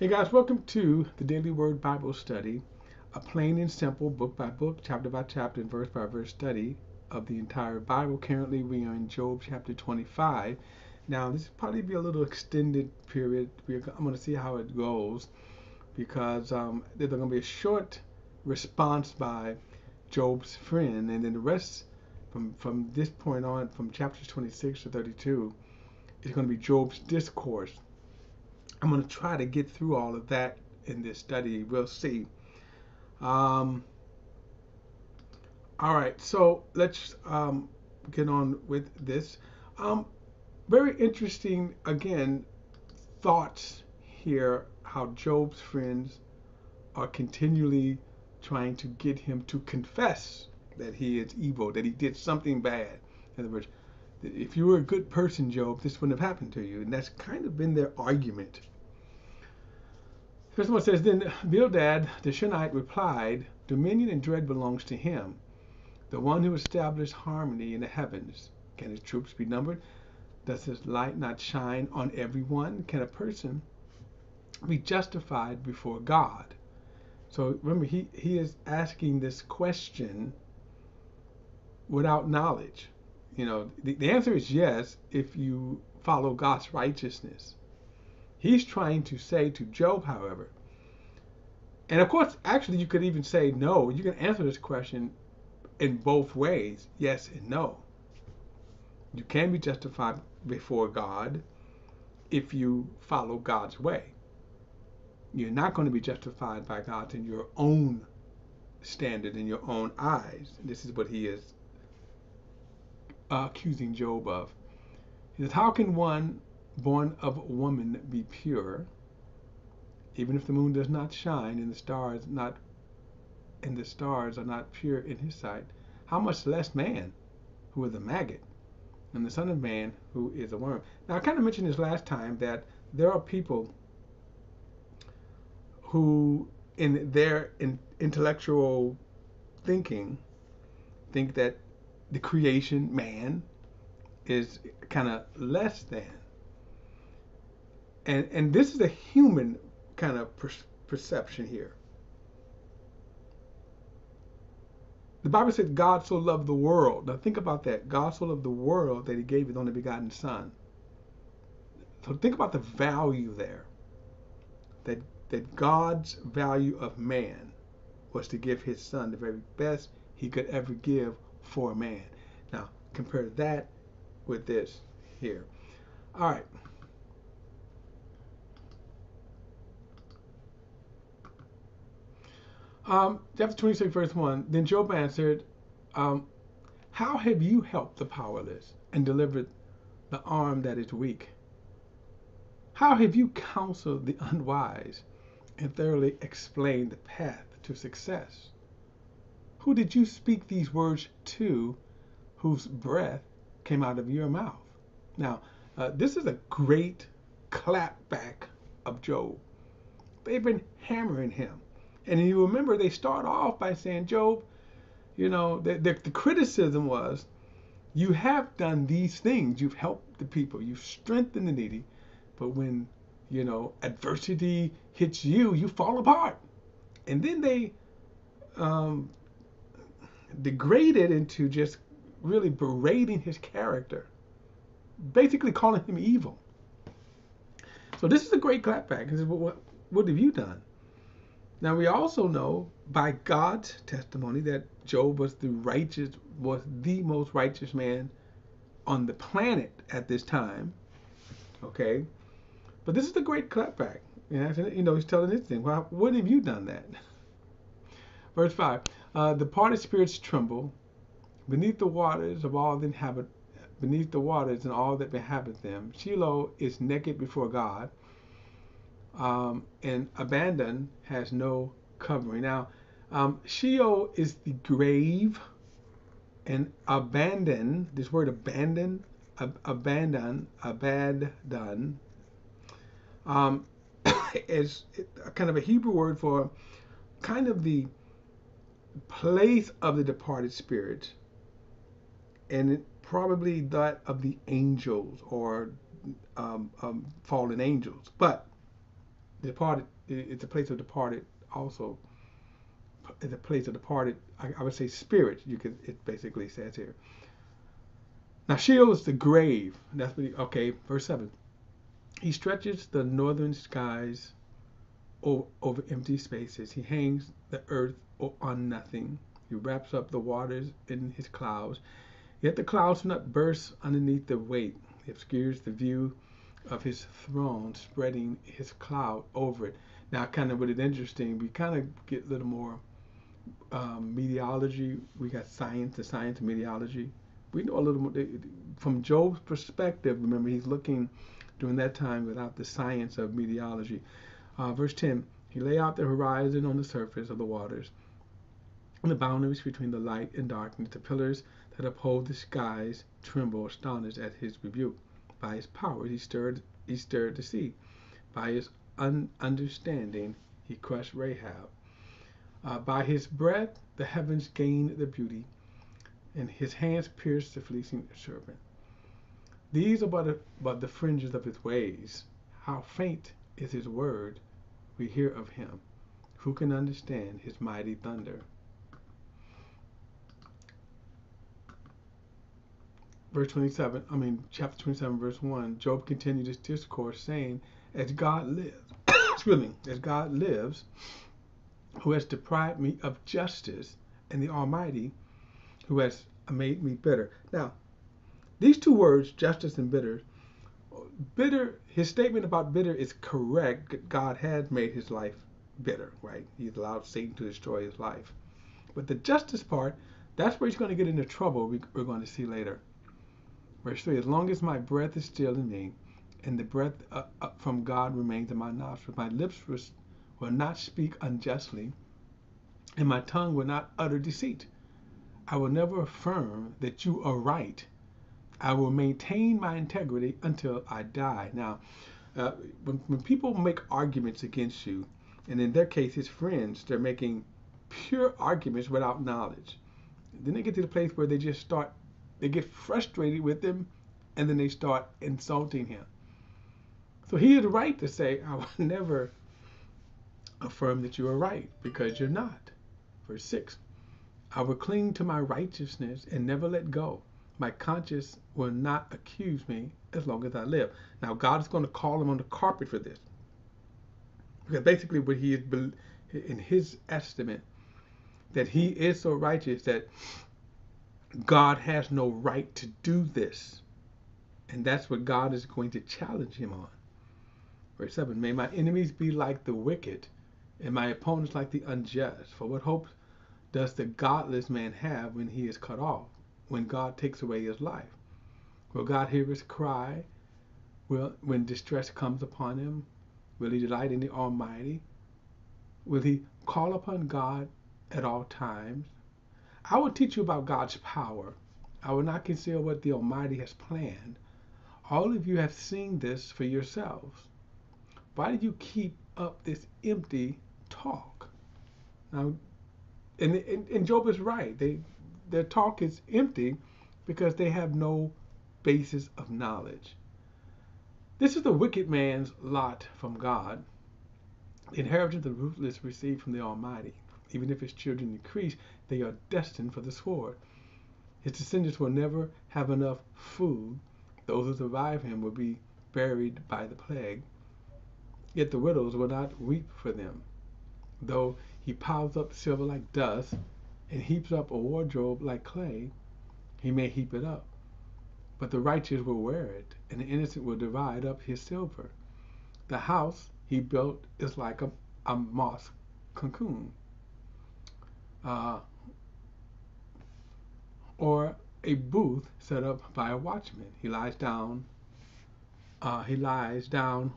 Hey guys, welcome to the Daily Word Bible Study, a plain and simple book by book, chapter by chapter, and verse by verse study of the entire Bible. Currently, we are in Job chapter 25. Now, this will probably be a little extended period. I'm going to see how it goes because there's going to be a short response by Job's friend, and then the rest from this point on, from chapters 26 to 32, is going to be Job's discourse. I'm going to try to get through all of that in this study. We'll see. Um, all right, so let's get on with this. Um, Very interesting, again, thoughts here how Job's friends are continually trying to get him to confess that he is evil, that he did something bad. In other words, if you were a good person, Job, this wouldn't have happened to you. And that's kind of been their argument. First one says, Then Bildad the Shunammite replied, Dominion and dread belongs to him, the one who established harmony in the heavens. Can his troops be numbered? Does his light not shine on everyone? Can a person be justified before God? So remember, he is asking this question without knowledge. You know, the answer is yes if you follow God's righteousness. He's trying to say to Job, however, and of course, actually, you could even say no. You can answer this question in both ways, yes and no. You can be justified before God if you follow God's way. You're not going to be justified by God in your own standard, in your own eyes. This is what he is accusing Job of. He says, How can one born of a woman be pure, even if the moon does not shine and the stars are not pure in his sight? How much less man, who is a maggot, and the son of man, who is a worm? Now, I kind of mentioned this last time that there are people who, in their intellectual thinking, think that the creation, man, is kind of less than. And this is a human kind of perception here. The Bible said God so loved the world. Now think about that. God so loved the world that he gave his only begotten son. So think about the value there. That God's value of man was to give his son the very best he could ever give for a man. Now compare that with this here. All right. Chapter 26, verse 1. Then Job answered, How have you helped the powerless and delivered the arm that is weak? How have you counseled the unwise and thoroughly explained the path to success? Who did you speak these words to, whose breath came out of your mouth? Now, this is a great clapback of Job. They've been hammering him. And you remember they start off by saying, Job, you know, the criticism was, you have done these things. You've helped the people. You've strengthened the needy. But when, you know, adversity hits you, you fall apart. And then they degraded into just really berating his character, basically calling him evil. So this is a great clapback. He says, what have you done? Now we also know by God's testimony that Job was the most righteous man on the planet at this time. Okay, but this is a great clapback. You know, he's telling his thing. Well, what have you done that? Verse 5. The parted spirits tremble beneath the waters and all that inhabit them. Sheol is naked before God. And abandon has no covering. Now, Sheol is the grave, and abandon, this word abandon, is kind of a Hebrew word for kind of the place of the departed spirit, and probably that of the angels or fallen angels. But departed. It's a place of departed. Also, it's a place of departed. I would say spirit. You could. It basically says here. Now Sheol is the grave. That's what. Okay, verse 7. He stretches the northern skies over empty spaces. He hangs the earth on nothing. He wraps up the waters in his clouds. Yet the clouds do not burst underneath the weight. He obscures the view of his throne, spreading his cloud over it. Now, kind of what is interesting, we kind of get a little more meteorology. We got science, the science of meteorology. We know a little more from Job's perspective. Remember, he's looking during that time without the science of meteorology. Verse 10, he lay out the horizon on the surface of the waters, and the boundaries between the light and darkness. The pillars that uphold the skies tremble, astonished at his rebuke. By his power he stirred the sea. By his understanding he crushed Rahab. By his breath the heavens gained their beauty, and his hands pierced the fleeing serpent. These are but the fringes of his ways. How faint is his word we hear of him. Who can understand his mighty thunder? Chapter 27, verse 1, Job continued his discourse saying, as God lives, as God lives, who has deprived me of justice, and the Almighty, who has made me bitter. Now, these two words, justice and bitter, his statement about bitter is correct. God had made his life bitter, right? He's allowed Satan to destroy his life. But the justice part, that's where he's going to get into trouble, we're going to see later. Verse 3, as long as my breath is still in me, and the breath from God remains in my nostrils, my lips will not speak unjustly, and my tongue will not utter deceit. I will never affirm that you are right. I will maintain my integrity until I die. Now, when people make arguments against you, and in their case, his friends, they're making pure arguments without knowledge. Then they get to the place where they get frustrated with him, and then they start insulting him. So he is right to say, I will never affirm that you are right, because you're not. Verse 6, I will cling to my righteousness and never let go. My conscience will not accuse me as long as I live. Now, God is going to call him on the carpet for this. Because basically what he is, in his estimate, that he is so righteous that God has no right to do this. And that's what God is going to challenge him on. Verse 7, may my enemies be like the wicked, and my opponents like the unjust. For what hope does the godless man have when he is cut off, when God takes away his life? Will God hear his cry when distress comes upon him? Will he delight in the Almighty? Will he call upon God at all times? I will teach you about God's power. I will not conceal what the Almighty has planned. All of you have seen this for yourselves. Why do you keep up this empty talk? Now, and Job is right. Their talk is empty because they have no basis of knowledge. This is the wicked man's lot from God. The inheritance of the ruthless received from the Almighty. Even if his children increase, they are destined for the sword. His descendants will never have enough food. Those who survive him will be buried by the plague. Yet the widows will not weep for them. Though he piles up silver like dust and heaps up a wardrobe like clay, he may heap it up. But the righteous will wear it, and the innocent will divide up his silver. The house he built is like a moss cocoon, or a booth set up by a watchman. He lies down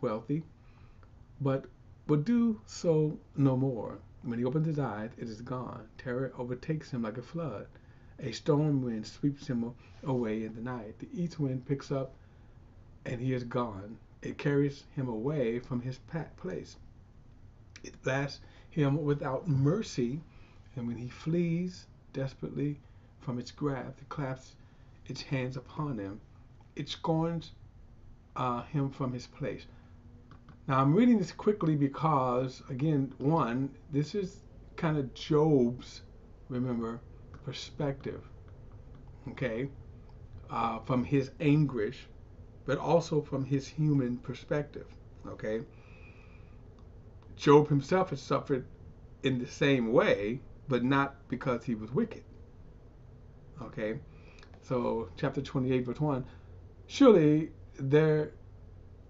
wealthy, but will do so no more. When he opens his eyes, it is gone. Terror overtakes him like a flood. A storm wind sweeps him away in the night. The east wind picks up, and he is gone. It carries him away from his place. It blasts him without mercy, and when he flees desperately from its grasp, it claps its hands upon him. It scorns him from his place. Now I'm reading this quickly because, again, one, this is kind of Job's, remember, perspective, okay, from his anguish, but also from his human perspective, okay. Job himself had suffered in the same way, but not because he was wicked, okay. So chapter 28, verse 1, surely there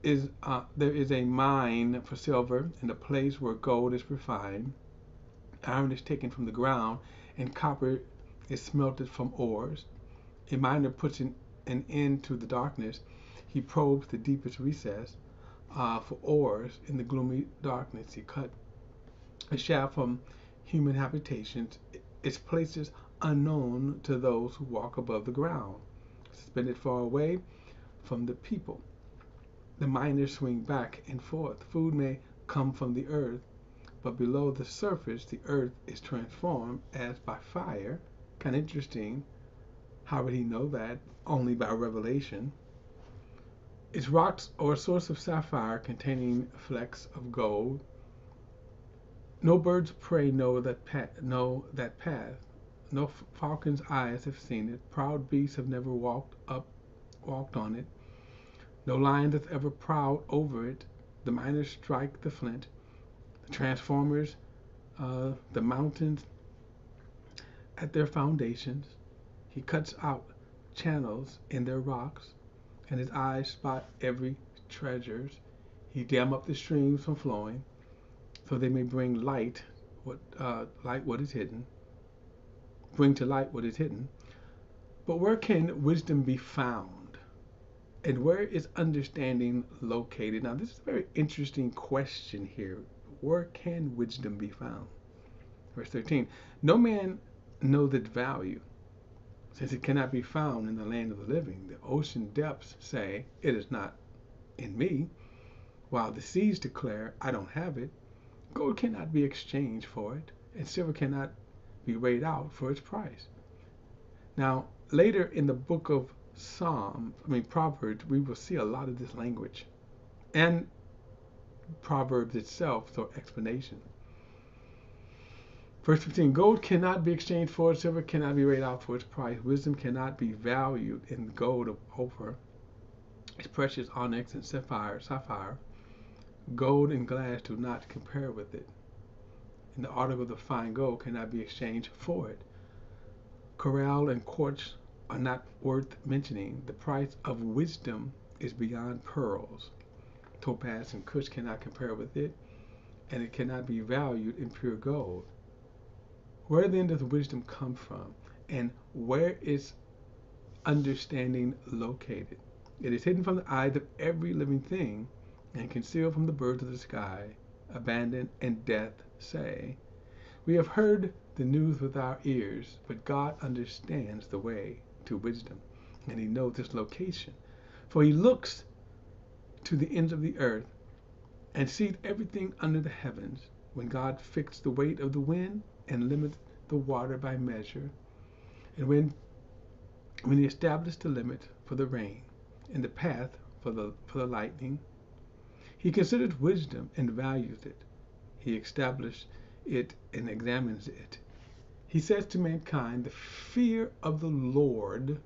is a mine for silver in a place where gold is refined, iron is taken from the ground, and copper is smelted from ores. A miner puts an end to the darkness. He probes the deepest recess for ores in the gloomy darkness. He cut a shaft from human habitations. Its places unknown to those who walk above the ground, suspended far away from the people. The miners swing back and forth. Food may come from the earth, but below the surface, the earth is transformed as by fire. Kind of interesting. How would he know that? Only by revelation. Its rocks are a source of sapphire containing flecks of gold. No birds of prey know that path. No falcon's eyes have seen it. Proud beasts have never walked on it. No lion hath ever prowled over it. The miners strike the flint. The transformers, the mountains at their foundations. He cuts out channels in their rocks, and his eyes spot every treasures. He dam up the streams from flowing, so they may bring what is hidden. Bring to light what is hidden. But where can wisdom be found? And where is understanding located? Now, this is a very interesting question here. Where can wisdom be found? Verse 13. No man knows its value, since it cannot be found in the land of the living. The ocean depths say, it is not in me, while the seas declare, I don't have it. Gold cannot be exchanged for it, and silver cannot be weighed out for its price. Now, later in the book of Proverbs, we will see a lot of this language. And Proverbs itself, so explanation. Verse 15, gold cannot be exchanged for it, silver cannot be weighed out for its price, wisdom cannot be valued in gold of Ophir, its precious onyx and sapphire. Gold and glass do not compare with it, and the article of fine gold cannot be exchanged for it. Coral and quartz are not worth mentioning. The price of wisdom is beyond pearls. Topaz and Cush cannot compare with it, and it cannot be valued in pure gold. Where then does wisdom come from, and where is understanding located? It is hidden from the eyes of every living thing, and concealed from the birds of the sky. Abandon and death say, we have heard the news with our ears, but God understands the way to wisdom, and he knows its location. For he looks to the ends of the earth and sees everything under the heavens. When God fixed the weight of the wind and limited the water by measure, and when he established the limit for the rain and the path for the lightning, he considers wisdom and values it. He established it and examines it. He says to mankind, the fear of the Lord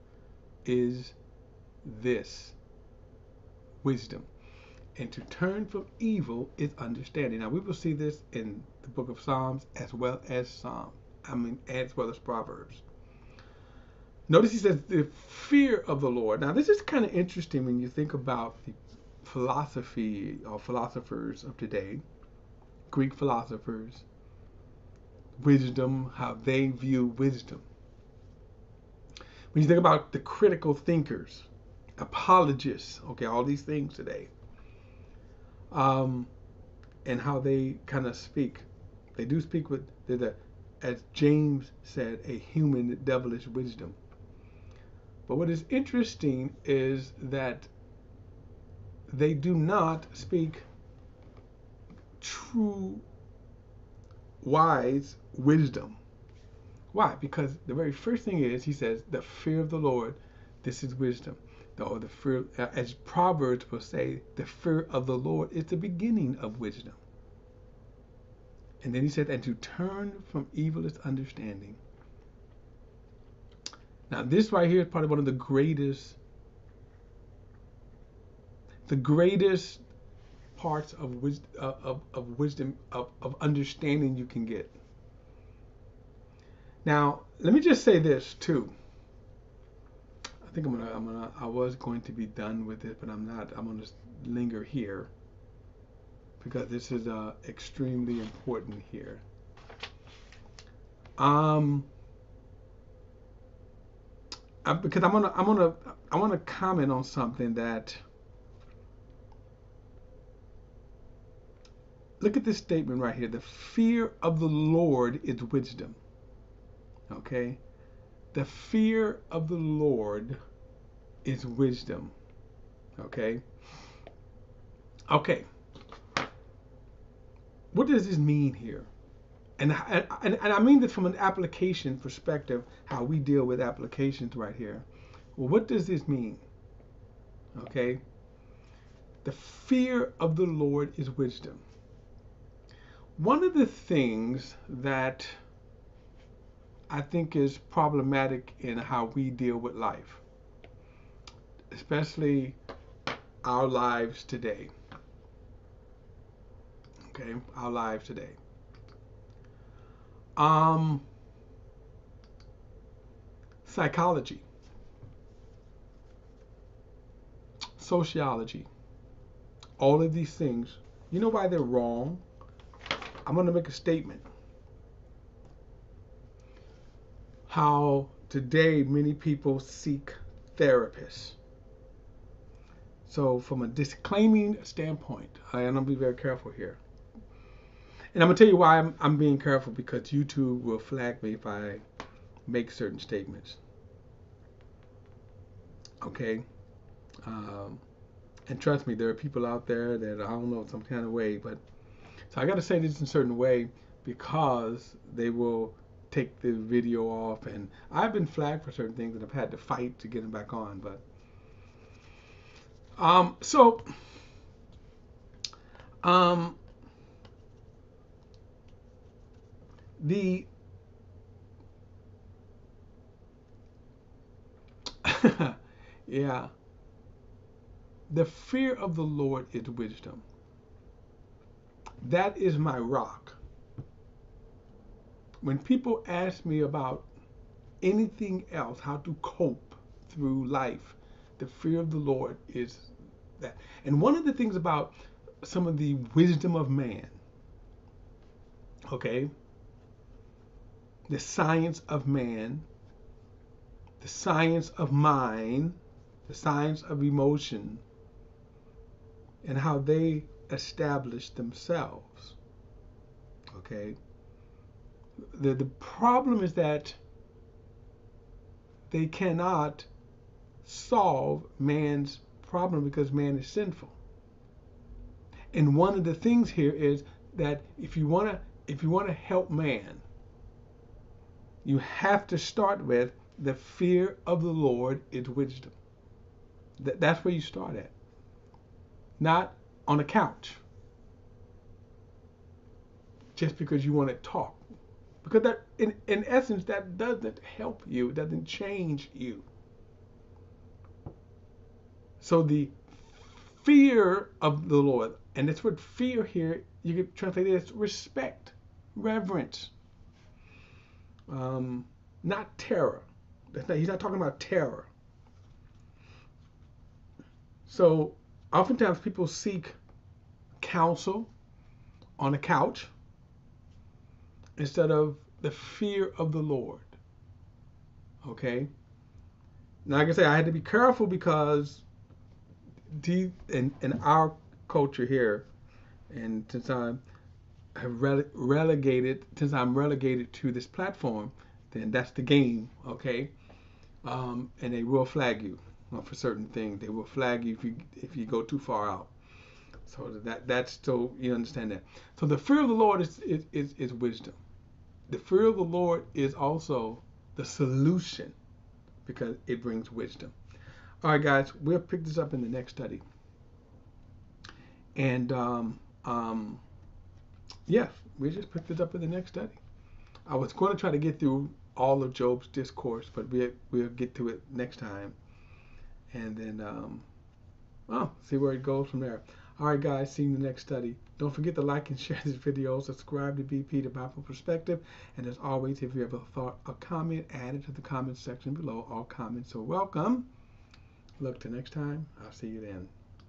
is this, wisdom. And to turn from evil is understanding. Now we will see this in the book of Psalms as well as Proverbs. Notice he says the fear of the Lord. Now this is kind of interesting when you think about the philosophy or philosophers of today, Greek philosophers, wisdom, how they view wisdom. When you think about the critical thinkers, apologists, okay, all these things today, and how they kind of speak. They do speak with, as James said, a human devilish wisdom. But what is interesting is that they do not speak true, wise wisdom. Why? Because the very first thing is, he says, the fear of the Lord, this is wisdom. or the fear, as Proverbs will say, the fear of the Lord is the beginning of wisdom. And then he said, and to turn from evil is understanding. Now, this right here is probably one of the greatest parts of wisdom, of understanding you can get. Now, let me just say this too. I think I was going to be done with it, but I'm not. I'm going to linger here because this is extremely important here. Because I want to comment on something that. Look at this statement right here. The fear of the Lord is wisdom. Okay? The fear of the Lord is wisdom. Okay? Okay. What does this mean here? And I mean this from an application perspective, how we deal with applications right here. Well, what does this mean? Okay? The fear of the Lord is wisdom. One of the things that I think is problematic in how we deal with life, especially our lives today. Okay, our lives today. Psychology, sociology, all of these things, you know why they're wrong? I'm going to make a statement. How today many people seek therapists. So from a disclaiming standpoint, I'm going to be very careful here. And I'm going to tell you why I'm being careful, because YouTube will flag me if I make certain statements. Okay? And trust me, there are people out there that I don't know some kind of way, but so I got to say this in a certain way because they will take the video off, and I've been flagged for certain things and I've had to fight to get them back on. But the yeah, the fear of the Lord is wisdom. That is my rock. When people ask me about anything else, how to cope through life, the fear of the Lord is that. And one of the things about some of the wisdom of man, okay, the science of man, the science of mind, the science of emotion, and how they establish themselves. Okay? The problem is that they cannot solve man's problem because man is sinful. And one of the things here is that if you want to help man, you have to start with the fear of the Lord is wisdom. That's where you start at. Not on a couch. Just because you want to talk. Because that, in essence, that doesn't help you. It doesn't change you. So the fear of the Lord, and that's what fear here, you could translate it as respect, reverence. Not terror. He's not talking about terror. So oftentimes people seek counsel on a couch instead of the fear of the Lord. Okay? Now, like I say, I had to be careful because in our culture here, and since I'm relegated to this platform, then that's the game, okay? And they will flag you for certain things. They will flag you if you go too far out. So that's so you understand that. So the fear of the Lord is wisdom. The fear of the Lord is also the solution because it brings wisdom. All right, guys, we'll pick this up in the next study. And yeah, we just picked it up in the next study. I was going to try to get through all of Job's discourse, but we'll get to it next time, and then see where it goes from there. All right, guys, see you in the next study. Don't forget to like and share this video, subscribe to BP, the Bible Perspective, and as always, if you have a thought, a comment, add it to the comment section below. All comments are welcome. Look, till next time, I'll see you then.